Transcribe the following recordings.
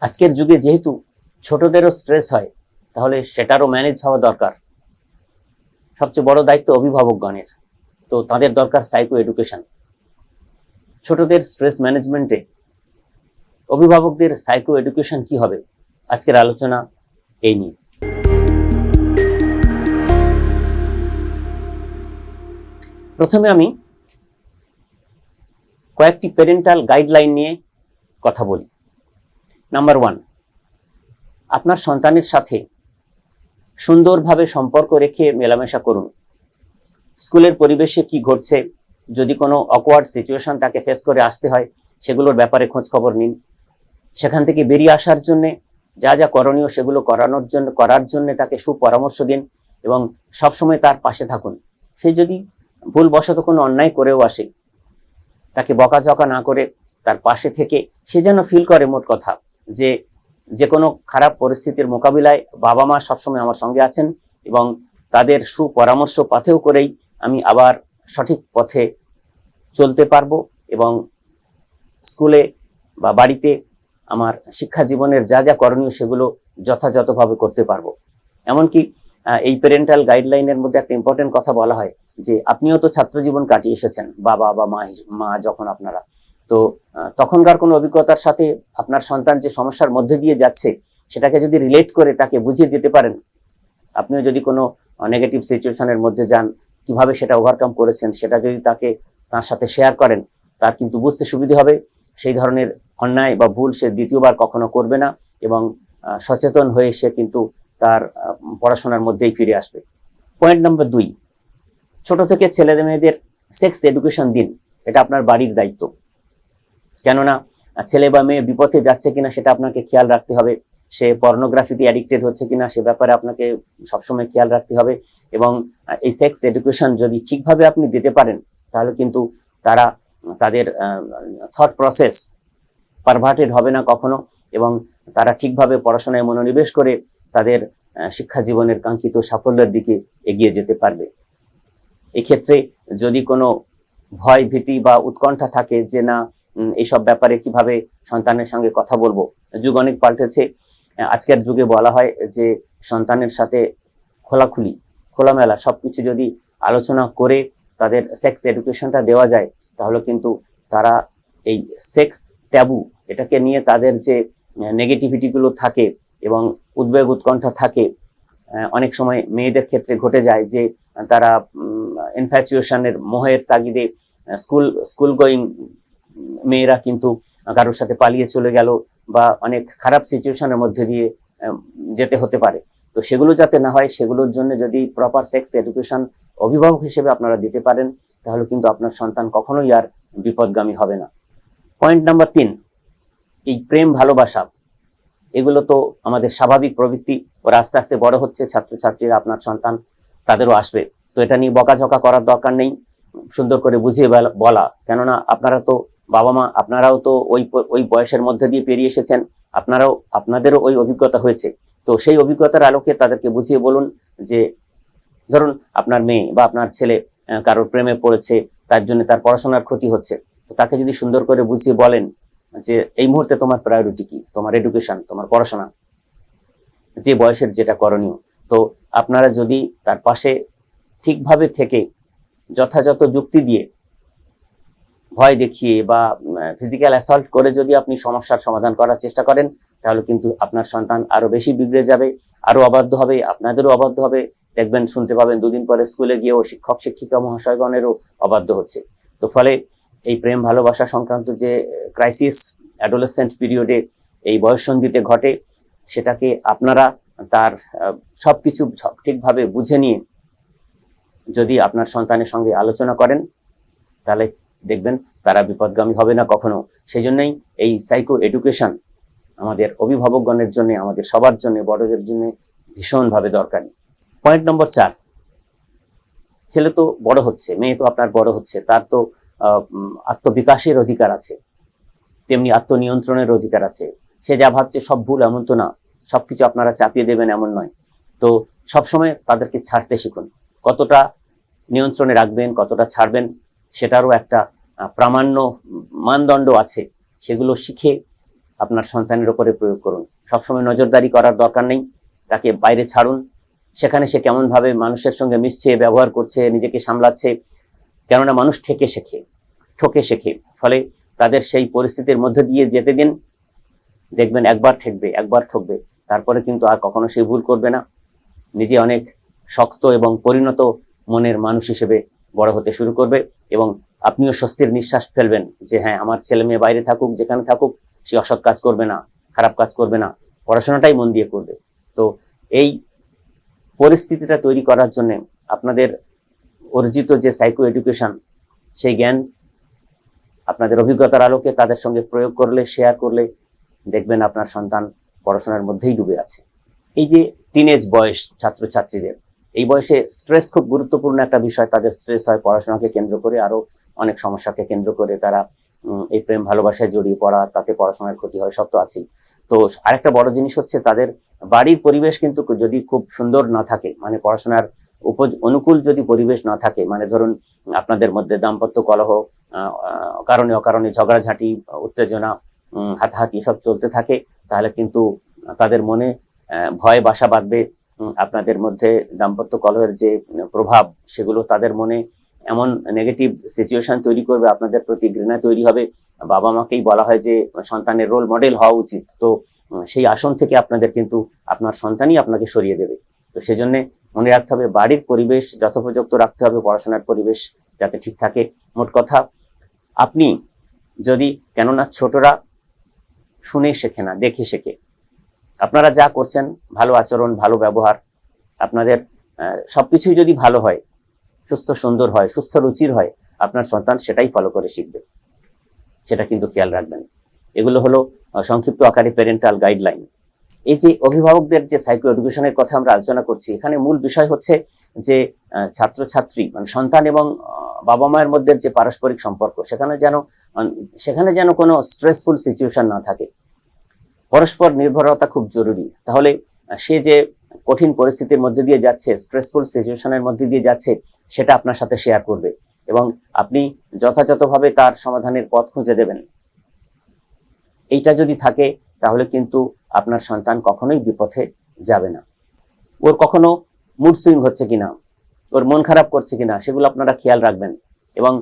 আজকের যুগে যেহেতু ছোটদেরও স্ট্রেস হয়, তাহলে সেটারও ম্যানেজ হওয়া দরকার। সবচেয়ে বড় দায়িত্ব অভিভাবকগণের, তো তাদের দরকার সাইকো এডুকেশন। ছোটদের স্ট্রেস ম্যানেজমেন্টে অভিভাবকদের সাইকো এডুকেশন কি হবে, আজকের আলোচনা এই নিয়ে। প্রথমে আমি কয়েকটি প্যারেন্টাল গাইডলাইন নিয়ে কথা বলি। নাম্বার 1, আপনার সন্তানের সাথে সুন্দরভাবে সম্পর্ক রেখে মেলামেশা করুন। স্কুলের পরিবেশে কি ঘটছে, যদি কোনো অকওয়ার্ড সিচুয়েশন তাকে ফেস করে আসতে হয়, সেগুলোর ব্যাপারে খোঁজ খবর নিন। সেখান থেকে বেরিয়ে আসার জন্য যা যা করণীয় সেগুলো করার জন্য তাকে সুপরামর্শ দিন এবং সবসময় তার পাশে থাকুন। সে যদি ভুলবশত কোনো অন্যায় করেও আসে, তাকে বকাঝকা না করে তার পাশে থেকে সে যেন ফিল করে, মোট কথা, যে কোনো খারাপ পরিস্থিতির মোকাবিলায় বাবা মা সবসময় আমার সঙ্গে আছেন এবং তাদের সুপরামর্শ পাথেও করেই আমি আবার সঠিক পথে চলতে পারবো এবং স্কুলে বা বাড়িতে আমার শিক্ষা জীবনের যা যা করণীয় সেগুলো যথাযথভাবে করতে পারবো। এমনকি এই প্যারেন্টাল গাইডলাইনের মধ্যে একটা ইম্পর্টেন্ট কথা বলা হয় যে আপনিও তো ছাত্র জীবন কাটিয়ে এসেছেন, বাবা বা মা যখন আপনারা, তো তখনকার কোনো অভিজ্ঞতার সাথে আপনার সন্তান যে সমস্যার মধ্যে দিয়ে যাচ্ছে সেটাকে যদি রিলেট করে তাকে বুঝিয়ে দিতে পারেন, আপনিও যদি কোনো নেগেটিভ সিচুয়েশনের মধ্যে যান, কিভাবে সেটা ওভারকাম করেছেন সেটা যদি তার সাথে শেয়ার করেন, তার কিন্তু বুঝতে সুবিধা হবে। সেই ধরনের অন্যায় বা ভুল সে দ্বিতীয়বার কখনো করবে না এবং সচেতন হয়ে সে কিন্তু তার পড়াশোনার মধ্যেই ফিরে আসবে। পয়েন্ট নাম্বার 2, ছোট থেকে ছেলে মেয়েদের সেক্স এডুকেশন দিন। এটা আপনার বাড়ির দায়িত্ব। কেননা ছেলে বা মেয়ে বিপথে যাচ্ছে কিনা সেটা আপনাকে খেয়াল রাখতে হবে, সে পর্নোগ্রাফিতে অ্যাডিক্টেড হচ্ছে কিনা সে ব্যাপারে আপনাকে সবসময় খেয়াল রাখতে হবে এবং এই সেক্স এডুকেশন যদি ঠিকভাবে আপনি দিতে পারেন, তাহলে কিন্তু তাদের থট প্রসেস পারভার্টেড হবে না কখনো এবং তারা ঠিকভাবে পড়াশোনায় মনোনিবেশ করে তাদের শিক্ষা জীবনের কাঙ্ক্ষিত সাফল্যের দিকে এগিয়ে যেতে পারবে। এক্ষেত্রে যদি কোনো ভয় ভীতি বা উৎকণ্ঠা থাকে যে না এইসব ব্যাপারে কিভাবে সন্তানের সঙ্গে কথা বলবো, যুগ অনেক পাল্টেছে। আজকের যুগে বলা হয় যে সন্তানের সাথে খোলামেলা সবকিছু যদি আলোচনা করে তাদের সেক্স এডুকেশনটা দেওয়া যায়, তাহলে কিন্তু তারা এই সেক্স ট্যাবু এটাকে নিয়ে তাদের যে নেগেটিভিটি গুলো থাকে এবং উদ্বেগ উৎকণ্ঠা থাকে, অনেক সময় মেয়েদের ক্ষেত্রে ঘটে যায় যে তারা ইনফ্যাচুয়েশনের মোহের তাগিদে স্কুল গোয়িং মেয়েরা কিন্তু কারোর সাথে পালিয়ে চলে গেল বা অনেক খারাপ সিচুয়েশনের মধ্যে দিয়ে যেতে হতে পারে। তো সেগুলো যাতে না হয়, সেগুলোর জন্য যদি প্রপার সেক্স এডুকেশন অভিভাবক হিসেবে আপনারা দিতে পারেন, তাহলে কিন্তু আপনার সন্তান কখনোই আর বিপদগামী হবে না। পয়েন্ট নাম্বার 3, এই প্রেম ভালোবাসা এগুলো তো আমাদের স্বাভাবিক প্রবৃত্তি। ওরা আস্তে আস্তে বড় হচ্ছে, ছাত্রছাত্রীরা, আপনার সন্তান, তাদেরও আসবে। তো এটা নিয়ে বকাঝকা করার দরকার নেই, সুন্দর করে বুঝিয়ে বলা। কেননা আপনারা তো বাবা মা, আপনারাও তো ওই বয়সের মধ্যে দিয়ে পেরিয়ে এসেছেন, আপনাদেরও ওই অভিজ্ঞতা হয়েছে। তো সেই অভিজ্ঞতার আলোকে তাদেরকে বুঝিয়ে বলুন যে ধরুন আপনার মেয়ে বা আপনার ছেলে কারোর প্রেমে পড়েছে, তার জন্য তার পড়াশোনার ক্ষতি হচ্ছে, তো তাকে যদি সুন্দর করে বুঝিয়ে বলেন যে এই মুহূর্তে তোমার প্রায়োরিটি কি, তোমার এডুকেশন, তোমার পড়াশোনা, যে বয়সের যেটা করণীয়, তো আপনারা যদি তার পাশে ঠিকভাবে থেকে যথাযথ যুক্তি দিয়ে, ভয় দেখিয়ে বা ফিজিক্যাল অ্যাসল্ট করে যদি আপনি সমস্যার সমাধান করার চেষ্টা করেন, তাহলে কিন্তু আপনার সন্তান আরো বেশি বিগড়ে যাবে, আরো অবাধ্য হবে, আপনাদেরও অবাধ্য হবে। দেখবেন, শুনতে পাবেন দুদিন পরে স্কুলে গিয়েও শিক্ষক শিক্ষিকা মহাশয়গণেরও অবাধ্য হচ্ছে। তো ফলে এই প্রেম ভালোবাসা সংক্রান্ত যে ক্রাইসিস অ্যাডোলেসেন্ট পিরিয়ডে এই বয়ঃসন্ধিতে ঘটে, সেটাকে আপনারা তার সবকিছু ঠিকভাবে বুঝে নিয়ে যদি আপনার সন্তানের সঙ্গে আলোচনা করেন, তাহলে দেখবেন তারা বিপদগামী হবে না কখনো। সেই জন্যই এই সাইকো এডুকেশন আমাদের অভিভাবকগণের জন্য, আমাদের সবার জন্য, বড়দের জন্য ভীষণভাবে দরকারি। পয়েন্ট নম্বর 4, ছেলে তো বড় হচ্ছে, মেয়ে তো আপনার বড় হচ্ছে, তার তো আত্মবিকাশের অধিকার আছে, তেমনি আত্মনিয়ন্ত্রণের অধিকার আছে। সে যা ভাবছে সব ভুল এমন তো না, সবকিছু আপনারা চাপিয়ে দেবেন এমন নয়। তো সবসময় তাদেরকে ছাড়তে শিখুন। কতটা নিয়ন্ত্রণে রাখবেন, কতটা ছাড়বেন, সেটারও একটা প্রামাণ্য মানদণ্ড আছে। সেগুলো শিখে আপনার সন্তানের উপরে প্রয়োগ করুন। সবসময় নজরদারি করার দরকার নেই, তাকে বাইরে ছাড়ুন, সেখানে সে কেমন ভাবে মানুষের সঙ্গে মিশছে, ব্যবহার করছে, নিজেকে সামলাচ্ছে। কেননা মানুষ ঠকে শেখে। ফলে তাদের সেই পরিস্থিতির মধ্যে দিয়ে যেতে দিন, দেখবেন একবার ঠেকবে, একবার ঠকবে, তারপরে কিন্তু আর কখনো সে ভুল করবে না। নিজে অনেক শক্ত এবং পরিণত মনের মানুষ হিসেবে বড় হতে শুরু করবে, এবং আপনিও স্বস্তির নিঃশ্বাস ফেলবেন যে হ্যাঁ, আমার ছেলে মেয়ে বাইরে থাকুক, যেখানে থাকুক, সে অসৎ কাজ করবে না, খারাপ কাজ করবে না, পড়াশোনাটাই মন দিয়ে করবে। তো এই পরিস্থিতিটা তৈরি করার জন্য আপনাদের অর্জিত যে সাইকো এডুকেশন, সেই জ্ঞান আপনাদের অভিজ্ঞতার আলোকে তাদের সঙ্গে প্রয়োগ করলে, শেয়ার করলে দেখবেন আপনার সন্তান পড়াশোনার মধ্যেই ডুবে আছে। এই যে টিনেজ বয়স ছাত্রছাত্রীদের, এই বয়সে স্ট্রেস খুব গুরুত্বপূর্ণ একটা বিষয়। তাদের স্ট্রেস হয় পড়াশোনাকে কেন্দ্র করে, আরো অনেক সমস্যাকে কেন্দ্র করে। তারা এই প্রেম ভালোবাসায় জড়িয়ে পড়া, তাতে পড়াশোনার ক্ষতি হয়, সব তো আছেই। তো আরেকটা বড় জিনিস হচ্ছে তাদের বাড়ির পরিবেশ কিন্তু যদি খুব সুন্দর না থাকে, মানে পড়াশোনার অনুকূল যদি পরিবেশ না থাকে, মানে ধরুন আপনাদের মধ্যে দাম্পত্য কলহ, কারণে অকারণে ঝগড়াঝাঁটি, উত্তেজনা, হাতাহাতি সব চলতে থাকে, তাহলে কিন্তু তাদের মনে ভয় বাসা বাঁধবে। আপনাদের মধ্যে দাম্পত্য কলহের যে প্রভাব, সেগুলো তাদের মনে এমন নেগেটিভ সিচুয়েশন তৈরি করবে, আপনাদের প্রতি ঘৃণা তৈরি হবে। বাবা মাকেই বলা হয় যে সন্তানের রোল মডেল হওয়া উচিত, তো সেই আসন থেকে আপনাদের কিন্তু আপনার সন্তানই আপনাকে সরিয়ে দেবে। তো সেজন্য মনে রাখতে হবে বাড়ির পরিবেশ যথোপযুক্ত রাখতে হবে, পড়াশোনার পরিবেশ যাতে ঠিক থাকে। মোট কথা, আপনি যদি, কেননা ছোটরা শুনে শেখে না, দেখে শেখে। আপনারা যা করছেন, ভালো আচরণ, ভালো ব্যবহার, আপনাদের সবকিছুই যদি ভালো হয়, সুস্থ সুন্দর হয়, সুস্থ রুচির হয়, আপনার সন্তান সেটাই ফলো করে শিখবে। সেটা কিন্তু খেয়াল রাখবেন। এগুলো হলো সংক্ষিপ্ত আকারে প্যারেন্টাল গাইডলাইন। এই যে অভিভাবকদের যে সাইকো এডুকেশনের কথা আমরা আলোচনা করছি, এখানে মূল বিষয় হচ্ছে যে ছাত্রছাত্রী মানে সন্তান এবং বাবা মায়ের মধ্যে যে পারস্পরিক সম্পর্ক, সেখানে যেন কোনো স্ট্রেসফুল সিচুয়েশন না থাকে। পরস্পর নির্ভরতা খুব জরুরি। তাহলে সে যে কঠিন পরিস্থিতির মধ্যে দিয়ে যাচ্ছে, স্ট্রেসফুল সিচুয়েশনের মধ্যে দিয়ে যাচ্ছে, সেটা আপনার সাথে শেয়ার করবে, এবং আপনি যথাযথভাবে তার সমাধানের পথ খুঁজে দেবেন। এইটা যদি থাকে, তাহলে কিন্তু আপনার সন্তান কখনোই বিপথে যাবে না। ওর কখনো মুড সুইং হচ্ছে কিনা, ওর মন খারাপ করছে কিনা, সেগুলো আপনারা খেয়াল রাখবেন, এবং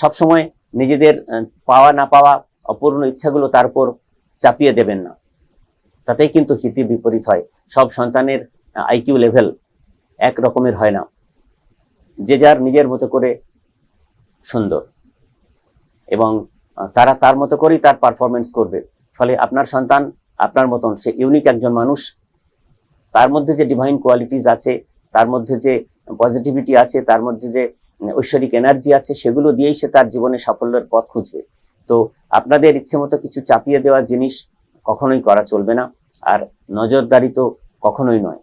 সবসময় নিজেদের পাওয়া না পাওয়া অপূর্ণ ইচ্ছাগুলো তার উপর চাপিয়ে দেবেন না। তাতেই কিন্তু হিতে বিপরীত হয়। সব সন্তানের আইকিউ লেভেল এক রকমের হয় না, যে যার নিজের মতো করে সুন্দর, এবং তারা তার মতো করেই তার পারফরমেন্স করবে। ফলে আপনার সন্তান আপনার মতন, সে ইউনিক একজন মানুষ, তার মধ্যে যে ডিভাইন কোয়ালিটিস আছে, তার মধ্যে যে পজিটিভিটি আছে, তার মধ্যে যে ঐশ্বরিক এনার্জি আছে, সেগুলো দিয়েই সে তার জীবনে সাফল্যের পথ খুঁজবে। তো আপনাদের ইচ্ছে মতো কিছু চাপিয়ে দেওয়া জিনিস কখনোই করা চলবে না, আর নজরদারি তো কখনোই নয়।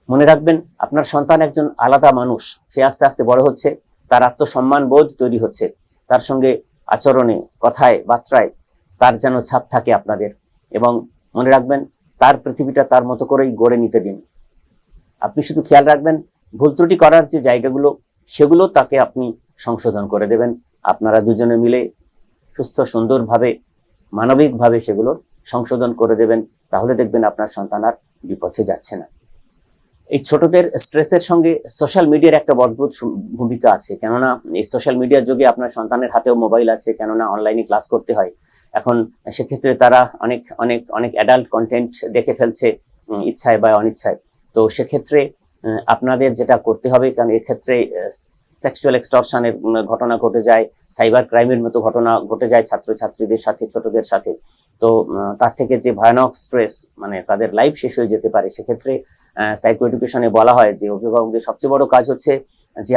মনে রাখবেন, আপনার সন্তান একজন আলাদা মানুষ, সে আস্তে আস্তে বড় হচ্ছে, তার আত্মসম্মান বোধ তৈরি হচ্ছে, তার সঙ্গে আচরণে, কথায়, বার্তায় তার যেন ছাপ থাকে আপনাদের। এবং মনে রাখবেন, তার পৃথিবীটা তার মতো করেই গড়ে নিতে দিন। আপনি শুধু খেয়াল রাখবেন ভুল ত্রুটি করার যে জায়গাগুলো, সেগুলো তাকে আপনি সংশোধন করে দেবেন। আপনারা দুজনে মিলে সুস্থ সুন্দরভাবে, মানবিকভাবে সেগুলো সংশোধন করে দেবেন। তাহলে দেখবেন আপনার সন্তান আর বিপথে যাচ্ছে না। এই ছোটদের স্ট্রেসের সঙ্গে সোশ্যাল মিডিয়ার একটা অদ্ভুত ভূমিকা আছে। কেননা এই সোশ্যাল মিডিয়ার যুগে আপনার সন্তানের হাতেও মোবাইল আছে, কেননা অনলাইনে ক্লাস করতে হয়। এখন সেক্ষেত্রে তারা অনেক অনেক অনেক অ্যাডাল্ট কন্টেন্ট দেখে ফেলছে, ইচ্ছায় বা অনিচ্ছায়। তো সেক্ষেত্রে আপনাদের যেটা করতে হবে, কারণ এক্ষেত্রে সেক্সুয়াল এক্সটর্শনের ঘটনা ঘটে যায়, সাইবার ক্রাইমের মতো ঘটনা ঘটে যায় ছাত্রছাত্রীদের সাথে, ছোটদের সাথে। তো তার থেকে যে ভয়ানক স্ট্রেস, মানে তাদের লাইফ শেষ হয়ে যেতে পারে। সেক্ষেত্রে সাইকো এডুকেশনে বলা হয় যে অভিভাবকদের সবচেয়ে বড় কাজ হচ্ছে যে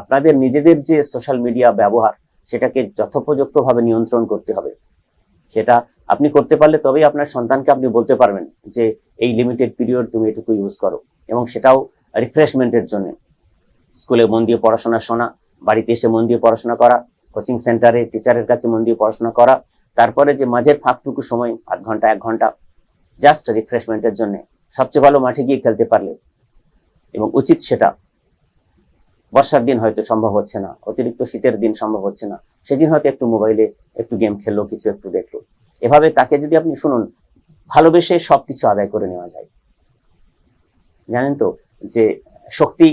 আপনাদের নিজেদের যে সোশ্যাল মিডিয়া ব্যবহার, সেটাকে যথোপযুক্তভাবে নিয়ন্ত্রণ করতে হবে। সেটা আপনি করতে পারলে তবেই আপনার সন্তানকে আপনি বলতে পারবেন যে এই লিমিটেড পিরিয়ড তুমি এটুকু ইউজ করো, এবং সেটাও রিফ্রেশমেন্টের জন্য। স্কুলে মন দিয়ে পড়াশোনা শোনা, বাড়িতে এসে মন দিয়ে পড়াশোনা করা, কোচিং সেন্টারে টিচারের কাছে মন দিয়ে পড়াশোনা করা, তারপরে যে মাঝের ফাঁকটুকু সময়, আধ ঘন্টা 1 ঘন্টা জাস্ট রিফ্রেশমেন্টের জন্য, সবচেয়ে ভালো মাঠে গিয়ে খেলতে পারলে, এবং উচিত সেটা। বর্ষার দিন হয়তো সম্ভব হচ্ছে না, অতিরিক্ত শীতের দিন সম্ভব হচ্ছে না, সেদিন হয়তো একটু মোবাইলে একটু গেম খেললো, কিছু একটু দেখলো। এভাবে তাকে যদি আপনি শুনুন, ভালোবেসে সবকিছু আদায় করে নেওয়া যায়। জানেন তো যে শক্তি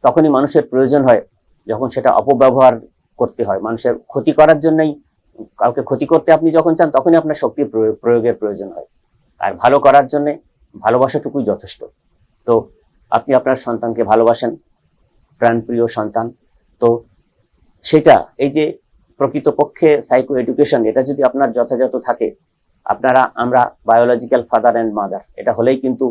তখনই মানুষের প্রয়োজন হয় যখন সেটা অপব্যবহার করতে হয়, মানুষের ক্ষতি করার জন্যই। কাউকে ক্ষতি করতে আপনি যখন চান তখনই আপনার শক্তি প্রয়োগের প্রয়োজন হয়। আর ভালো করার জন্য ভালোবাসাটুকুই যথেষ্ট। তো আপনি আপনার সন্তানকে ভালোবাসেন, প্রাণপ্রিয় সন্তান, তো সেটা এই যে প্রকৃতপক্ষে সাইকো এডুকেশন, এটা যদি আপনার যথাযথ থাকে, আমরা বায়োলজিক্যাল ফাদার অ্যান্ড মাদার, এটা হলেই কিন্তু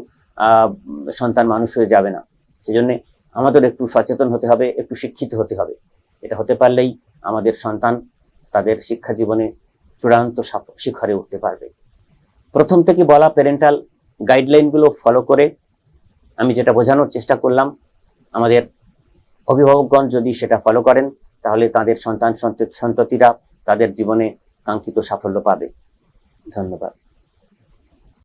সন্তান মানুষ হয়ে যাবে না। সেজন্য আমাদের একটু সচেতন হতে হবে, একটু শিক্ষিত হতে হবে। এটা হতে পারলেই আমাদের সন্তান তাদের শিক্ষা জীবনে চূড়ান্ত শিখরে উঠতে পারবে। প্রথম থেকে বলা প্যারেন্টাল গাইডলাইনগুলো ফলো করে আমি যেটা বোঝানোর চেষ্টা করলাম, আমাদের অভিভাবকগণ যদি সেটা ফলো করেন তাহলে তাদের সন্তান সন্ততিরা তাদের জীবনে কাঙ্ক্ষিত সাফল্য পাবে। ধন্যবাদ।